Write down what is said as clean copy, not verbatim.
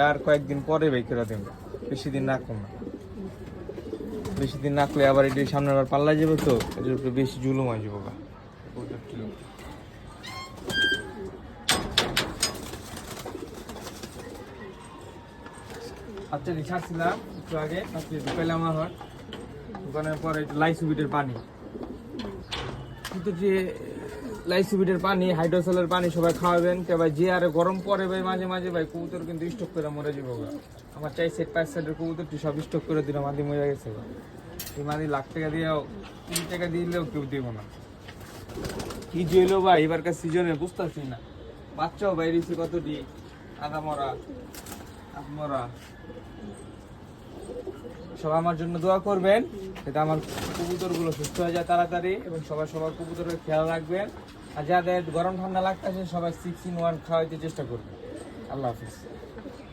আর কয়েকদিন পরে ভাই করে দেবো, বেশি দিন রাখুন না। বেশি দিন রাখলে আবার এটি সামনে আবার পাল্লা যাবে, তো এটার উপরে বেশি জুলুম হয়ে যাবো। আচ্ছা ছাড়ছিলাম একটু আগে, ঢুকাইলাম আমার দোকানের পরে লাইসুবিটের পানি, কিন্তু যে লাইসুবিটের পানি, হাইড্রোসেলের পানি সবাই খাওয়াবেন। ভাই যে আরে গরম পরে ভাই মাঝে মাঝে ভাই কবুতর কিন্তু স্টক করে মরে যাবো। আমার চাই সেট 5 সেটের কবুতরটি সব স্টক করে দিলাম, মাদি মরে গেছে। এই মাদি লাখ টাকা দিয়েও 3 টাকা দিলেও কেউ দিব না। কি জইলো ভাই এবারকার সিজনে বুঝতেছি না। বাচ্চাও বাইরেছি কতটি, আধা মরা আধ মরা। সবাই আমার জন্য দোয়া করবেন যাতে আমার কবুতরগুলো সুস্থ হয়ে যায় তাড়াতাড়ি, এবং সবাই সবার কবুতরের খেয়াল রাখবেন। আর যাদের গরম ঠান্ডা লাগতেছে সবাই 6 in 1 খাওয়াইতে চেষ্টা করবেন। আল্লাহ হাফিজ।